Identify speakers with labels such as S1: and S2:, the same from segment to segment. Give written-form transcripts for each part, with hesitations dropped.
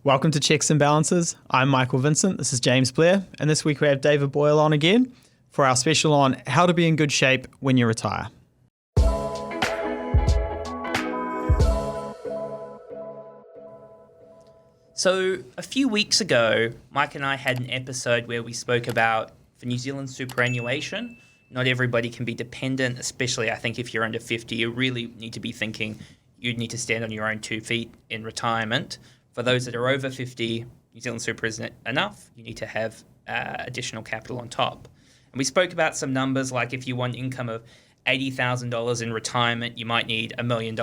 S1: Welcome to Cheques and Balances. I'm Michael Vincent. This is James Blair. And this week we have David Boyle on again for our special on how to be in good shape when you retire.
S2: So a few weeks ago, Mike and I had an episode where we spoke about for New Zealand superannuation. Not everybody can be dependent, especially I think if you're under 50, you really need to be thinking you'd need to stand on your own 2 feet in retirement. For those that are over 50, New Zealand super isn't enough. You need to have additional capital on top. And we spoke about some numbers like if you want income of $80,000 in retirement, you might need $1 million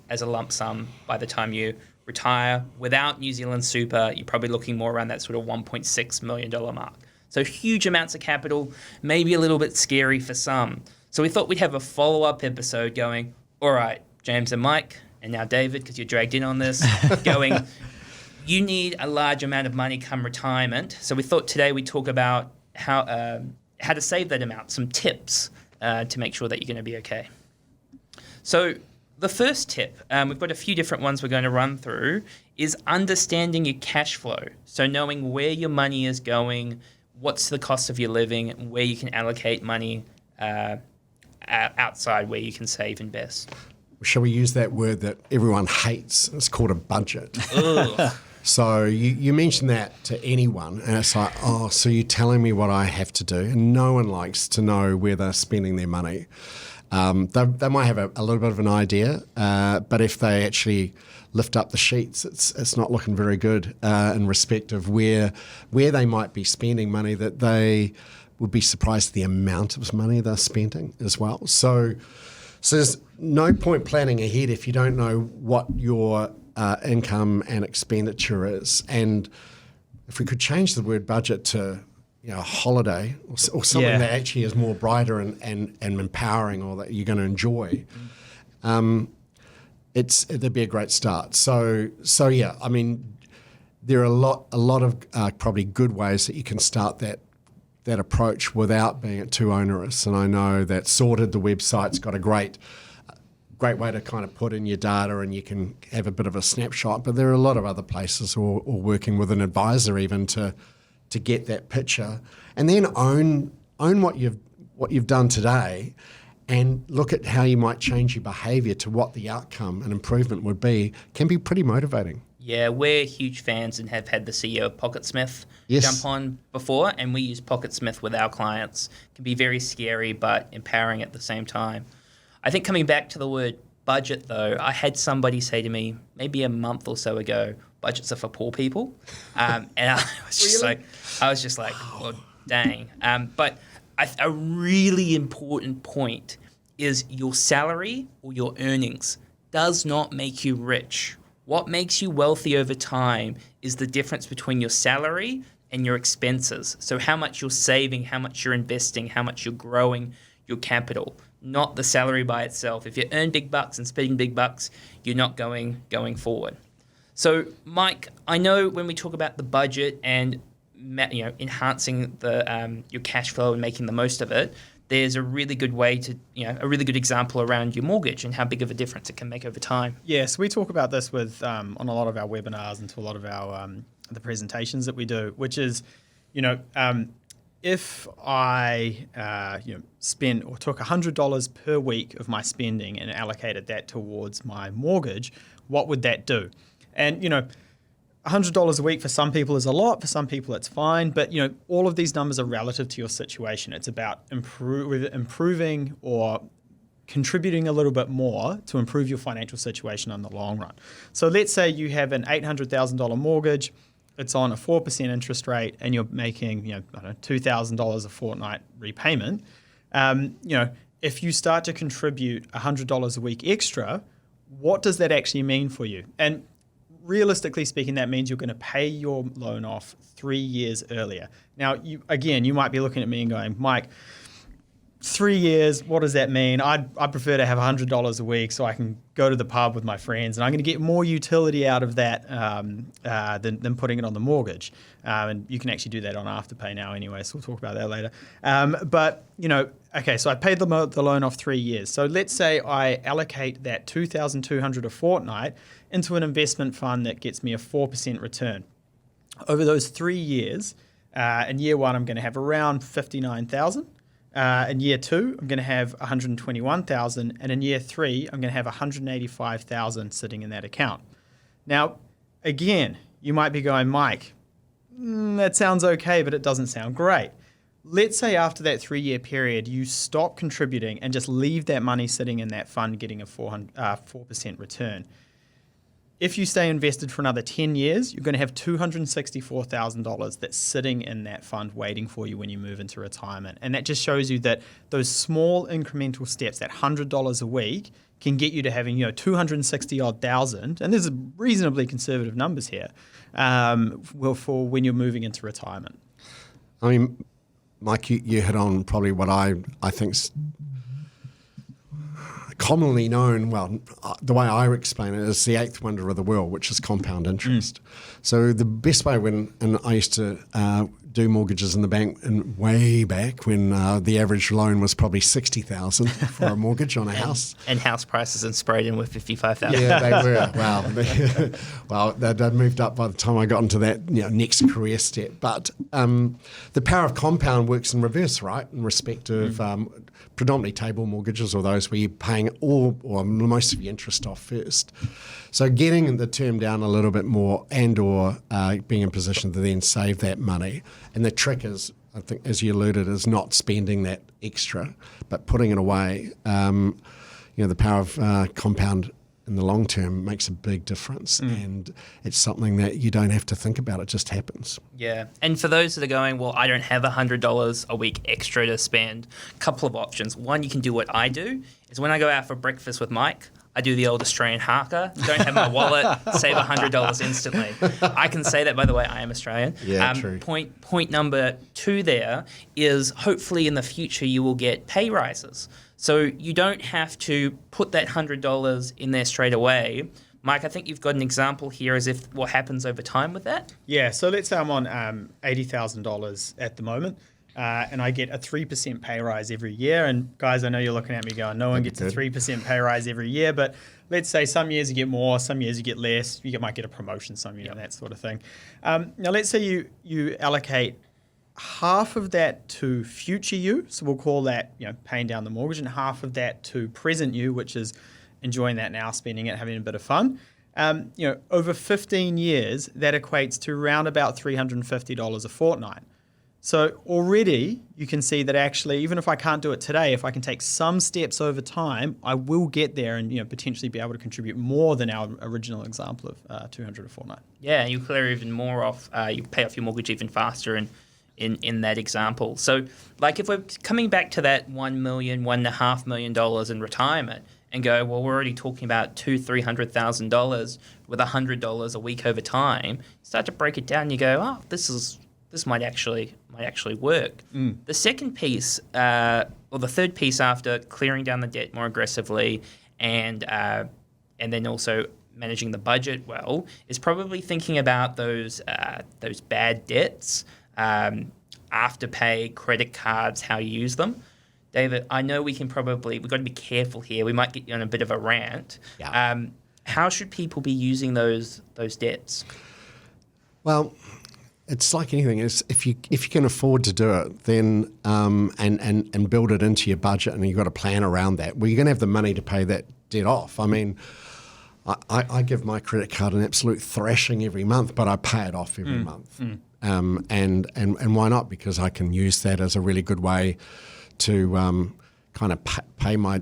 S2: as a lump sum by the time you retire. Without New Zealand super, you're probably looking more around that sort of $1.6 million mark. So huge amounts of capital, maybe a little bit scary for some. So we thought we'd have a follow-up episode going, all right, James and Mike, and now David, because you're dragged in on this, going, you need a large amount of money come retirement. So we thought today we'd talk about how to save that amount, some tips to make sure that you're going to be okay. So the first tip, we've got a few different ones we're going to run through, is understanding your cash flow. So knowing where your money is going, what's the cost of your living, and where you can allocate money outside where you can save, invest.
S3: Shall we use that word that everyone hates? It's called a budget. So you mention that to anyone, and it's like, oh, so you're telling me what I have to do? And no one likes to know where they're spending their money. They might have a little bit of an idea, but if they actually lift up the sheets, it's not looking very good in respect of where they might be spending money, that they would be surprised at the amount of money they're spending as well. So there's no point planning ahead if you don't know what your income and expenditure is. And if we could change the word budget to a holiday or something that actually is more brighter and empowering, or that you're going to enjoy, there'd be a great start. So yeah, I mean, there are a lot of probably good ways that you can start that approach without being too onerous. And I know that Sorted, the website's got a great way to kind of put in your data, and you can have a bit of a snapshot. But there are a lot of other places, or working with an advisor even, to get that picture, and then own what you've done today, and look at how you might change your behaviour to what the outcome and improvement would be. Can be pretty motivating. Yeah,
S2: we're huge fans and have had the CEO of PocketSmith jump on before, and we use PocketSmith with our clients. It can be very scary but empowering at the same time. I think coming back to the word budget, though, I had somebody say to me maybe a month or so ago, budgets are for poor people. And I was just like, well, dang. But a really important point is your salary or your earnings does not make you rich. What makes you wealthy over time is the difference between your salary and your expenses. So how much you're saving, how much you're investing, how much you're growing your capital, not the salary by itself. If you earn big bucks and spending big bucks, you're not going forward. So, Mike, I know when we talk about the budget and enhancing your cash flow and making the most of it, there's a really good way to, a really good example around your mortgage and how big of a difference it can make over time.
S1: Yes, we talk about this with on a lot of our webinars and to a lot of our the presentations that we do, which is, if I spent or took $100 per week of my spending and allocated that towards my mortgage, what would that do? And, $100 a week for some people is a lot, for some people it's fine, but, all of these numbers are relative to your situation. It's about improving or contributing a little bit more to improve your financial situation in the long run. So let's say you have an $800,000 mortgage, it's on a 4% interest rate, and you're making, $2,000 a fortnight repayment. If you start to contribute $100 a week extra, what does that actually mean for you? And realistically speaking, that means you're going to pay your loan off 3 years earlier. Now, you might be looking at me and going, Mike, 3 years, what does that mean? I prefer to have $100 a week so I can go to the pub with my friends, and I'm going to get more utility out of that than putting it on the mortgage. And you can actually do that on Afterpay now anyway, so we'll talk about that later. But, okay, so I paid the loan off 3 years. So let's say I allocate that $2,200 a fortnight into an investment fund that gets me a 4% return. Over those 3 years, in year one, I'm going to have around $59,000. In year two, I'm going to have $121,000, and in year three, I'm going to have $185,000 sitting in that account. Now, again, you might be going, Mike, that sounds okay, but it doesn't sound great. Let's say after that 3-year period, you stop contributing and just leave that money sitting in that fund getting a 4% return. If you stay invested for another 10 years, you're going to have $264,000 that's sitting in that fund waiting for you when you move into retirement. And that just shows you that those small incremental steps, that $100 a week, can get you to having, $260,000, and there's reasonably conservative numbers here, for when you're moving into retirement.
S3: I mean, Mike, you hit on probably what I think's commonly known, the way I explain it is the eighth wonder of the world, which is compound interest. So the best way and I used to do mortgages in the bank way back when the average loan was probably $60,000 for a mortgage on a house.
S2: And house prices in Sprayden were $55,000.
S3: Yeah, they were. Wow. They'd moved up by the time I got into that next career step. But the power of compound works in reverse, right? In respect of predominantly table mortgages or those where you're paying all or most of your interest off first. So getting the term down a little bit more and or being in position to then save that money. And the trick is, I think, as you alluded, is not spending that extra, but putting it away. The power of compound in the long term makes a big difference. And it's something that you don't have to think about. It just happens.
S2: Yeah. And for those that are going, well, I don't have $100 a week extra to spend, a couple of options. One, you can do what I do, is when I go out for breakfast with Mike, I do the old Australian haka. Don't have my wallet, save $100 instantly. I can say that, by the way, I am Australian.
S3: Yeah, true.
S2: Point number 2 there is hopefully in the future you will get pay rises. So you don't have to put that $100 in there straight away. Mike, I think you've got an example here as if what happens over time with that.
S1: Yeah, so let's say I'm on $80,000 at the moment. And I get a 3% pay rise every year. And guys, I know you're looking at me going, no one gets a 3% pay rise every year. But let's say some years you get more, some years you get less. You might get a promotion some year, that sort of thing. Now, let's say you allocate half of that to future you. So we'll call that paying down the mortgage, and half of that to present you, which is enjoying that now, spending it, having a bit of fun. Over 15 years, that equates to around about $350 a fortnight. So already you can see that actually, even if I can't do it today, if I can take some steps over time, I will get there and potentially be able to contribute more than our original example of $200 a fortnight.
S2: Yeah, you clear even more off. You pay off your mortgage even faster in that example. So like if we're coming back to that $1 million, $1.5 million in retirement and go, well, we're already talking about $300,000 with $100 a week over time, start to break it down and you go, oh, this might actually work. The second piece, or the third piece after clearing down the debt more aggressively and then also managing the budget well, is probably thinking about those bad debts, Afterpay, credit cards, how you use them. David, I know we've got to be careful here. We might get you on a bit of a rant.
S3: Yeah.
S2: How should people be using those debts?
S3: Well, it's like anything. If you can afford to do it, then and build it into your budget, and you've got a plan around that, well, you're going to have the money to pay that debt off. I mean, I give my credit card an absolute thrashing every month, but I pay it off every month. And why not? Because I can use that as a really good way to kind of pay my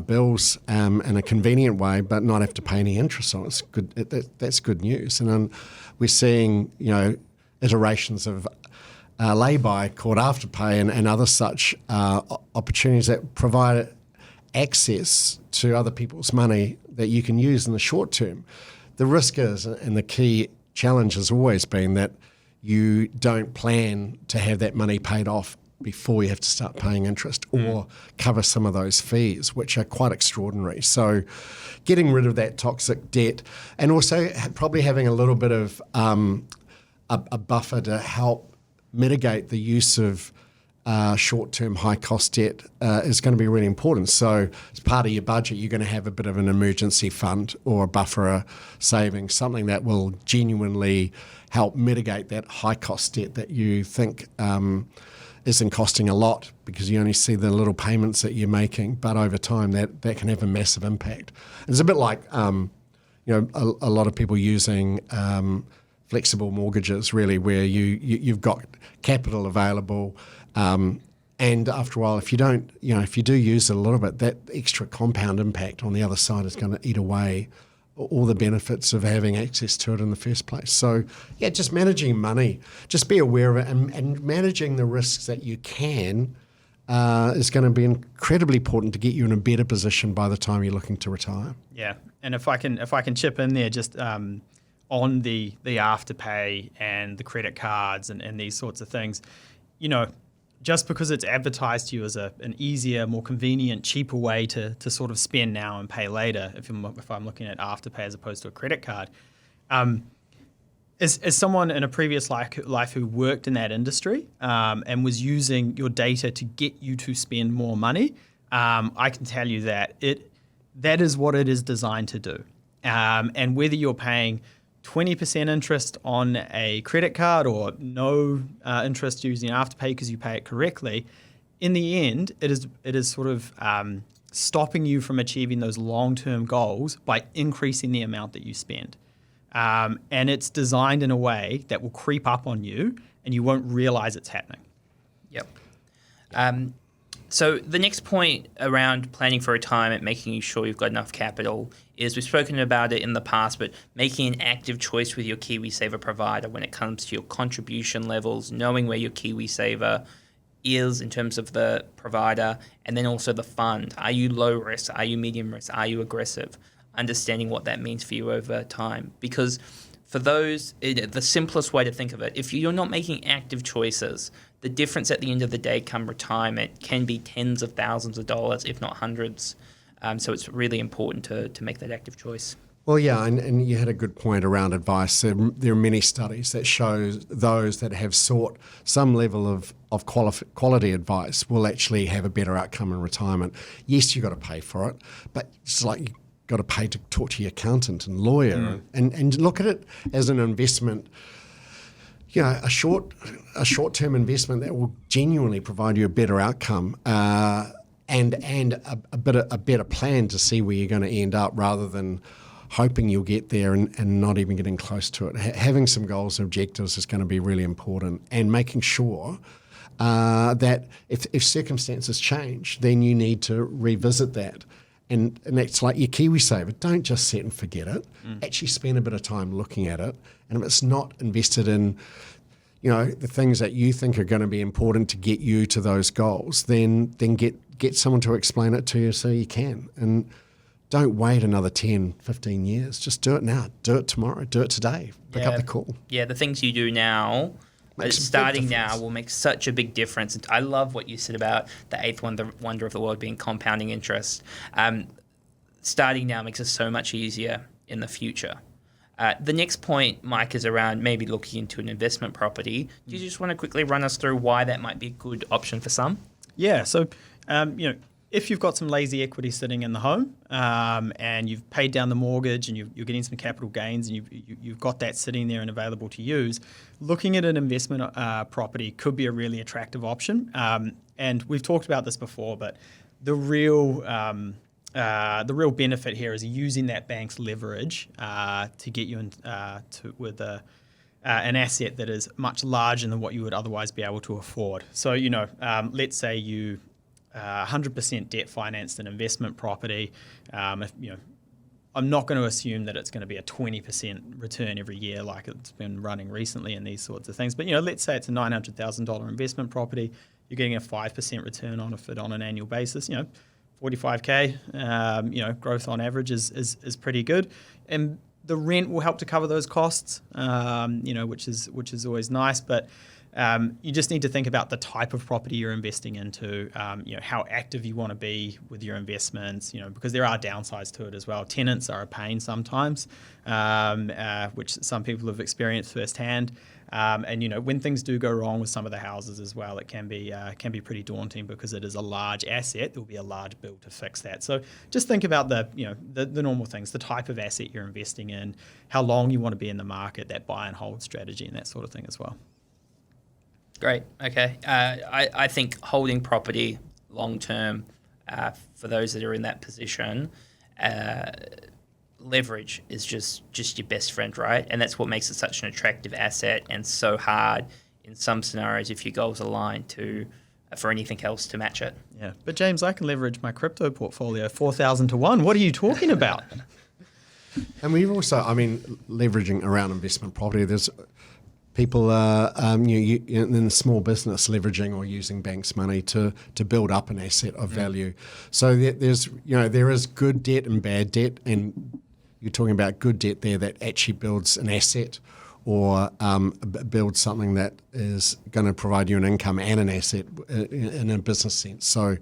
S3: bills in a convenient way, but not have to pay any interest on it. It's good. That's good news. And then we're seeing iterations of lay-by called Afterpay and other such opportunities that provide access to other people's money that you can use in the short term. The risk is, and the key challenge has always been, that you don't plan to have that money paid off before you have to start paying interest or cover some of those fees, which are quite extraordinary. So getting rid of that toxic debt, and also probably having a little bit of a buffer to help mitigate the use of short-term high-cost debt is going to be really important. So as part of your budget, you're going to have a bit of an emergency fund or a buffer savings, something that will genuinely help mitigate that high-cost debt that you think isn't costing a lot because you only see the little payments that you're making, but over time that can have a massive impact. It's a bit like a lot of people using flexible mortgages, really, where you've got capital available. And after a while, if you do use it a little bit, that extra compound impact on the other side is going to eat away all the benefits of having access to it in the first place. So, yeah, just managing money, just be aware of it, and managing the risks that you can is going to be incredibly important to get you in a better position by the time you're looking to retire.
S1: Yeah, and if I can chip in there, just on the afterpay and the credit cards and these sorts of things, just because it's advertised to you as an easier, more convenient, cheaper way to sort of spend now and pay later, if I'm looking at afterpay as opposed to a credit card, as someone in a previous life who worked in that industry and was using your data to get you to spend more money, I can tell you that that is what it is designed to do. And whether you're paying 20% interest on a credit card or no interest using afterpay because you pay it correctly, in the end, it is sort of stopping you from achieving those long-term goals by increasing the amount that you spend. And it's designed in a way that will creep up on you and you won't realize it's happening.
S2: Yep. So the next point around planning for retirement, making sure you've got enough capital, is we've spoken about it in the past, but making an active choice with your KiwiSaver provider when it comes to your contribution levels, knowing where your KiwiSaver is in terms of the provider, and then also the fund. Are you low risk? Are you medium risk? Are you aggressive? Understanding what that means for you over time. Because for those, the simplest way to think of it, if you're not making active choices, the difference at the end of the day come retirement can be tens of thousands of dollars, if not hundreds. So it's really important to make that active choice.
S3: Well, yeah, and you had a good point around advice. There are many studies that show those that have sought some level of quality advice will actually have a better outcome in retirement. Yes, you've got to pay for it, but it's like you've got to pay to talk to your accountant and lawyer and look at it as an investment. A short-term investment that will genuinely provide you a better outcome and a better plan to see where you're going to end up, rather than hoping you'll get there and not even getting close to it. Having some goals and objectives is going to be really important, and making sure that if circumstances change, then you need to revisit that. And that's like your KiwiSaver. Don't just set and forget it. Actually spend a bit of time looking at it. And if it's not invested in, the things that you think are going to be important to get you to those goals, then get someone to explain it to you so you can. And don't wait another 10, 15 years. Just do it now. Do it tomorrow. Do it today. Pick up the call.
S2: Yeah, the things you do now, starting now, will make such a big difference. I love what you said about the eighth wonder of the world being compounding interest. Starting now makes it so much easier in the future. The next point, Mike, is around maybe looking into an investment property. Do you just want to quickly run us through why that might be a good option for some?
S1: Yeah, so if you've got some lazy equity sitting in the home and you've paid down the mortgage and you're getting some capital gains and you've got that sitting there and available to use, looking at an investment property could be a really attractive option. And we've talked about this before, but the real benefit here is using that bank's leverage to get you with an asset that is much larger than what you would otherwise be able to afford. So, let's say you 100% debt financed an investment property. I'm not going to assume that it's going to be a 20% return every year like it's been running recently and these sorts of things. But, let's say it's a $900,000 investment property. You're getting a 5% return on it on an annual basis. 45K, growth on average is pretty good. And the rent will help to cover those costs, which is always nice. But You just need to think about the type of property you're investing into, how active you want to be with your investments, because there are downsides to it as well. Tenants are a pain sometimes, which some people have experienced firsthand. And when things do go wrong with some of the houses as well, it can be pretty daunting because it is a large asset. There will be a large bill to fix that. So just think about the normal things, the type of asset you're investing in, how long you want to be in the market, that buy and hold strategy, and that sort of thing as well.
S2: Great. Okay. I think holding property long term, for those that are in that position, leverage is just your best friend, right? And that's what makes it such an attractive asset, and so hard in some scenarios if your goals align to for anything else to match it.
S1: Yeah, but James, I can leverage my crypto portfolio 4,000 to 1. What are you talking about?
S3: And we've also, leveraging around investment property. There's people in the small business leveraging or using banks' money to build up an asset of value. So there is good debt and bad debt, and you're talking about good debt there that actually builds an asset or builds something that is going to provide you an income and an asset in a business sense. So,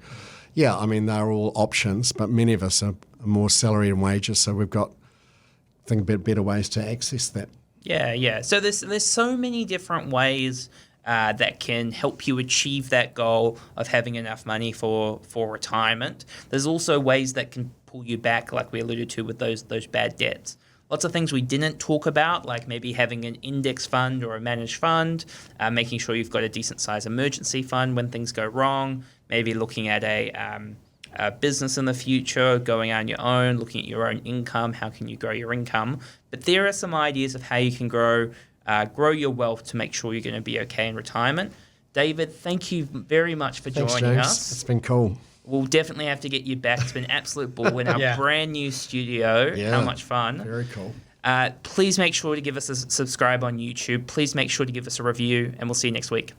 S3: they're all options, but many of us are more salary and wages, so we've got, I think, better ways to access that.
S2: Yeah. So there's so many different ways that can help you achieve that goal of having enough money for retirement. There's also ways that can pull you back, like we alluded to with those bad debts. Lots of things we didn't talk about, like maybe having an index fund or a managed fund, making sure you've got a decent size emergency fund when things go wrong, maybe looking at a business in the future, going on your own, looking at your own income, how can you grow your income. But there are some ideas of how you can grow your wealth to make sure you're going to be okay in retirement. David, thank you very much for joining us.
S3: It's been cool.
S2: We'll definitely have to get you back. It's been an absolute ball in our brand new studio.
S3: Yeah,
S2: how much fun.
S3: Very cool.
S2: Please make sure to give us a subscribe on YouTube. Please make sure to give us a review, and we'll see you next week.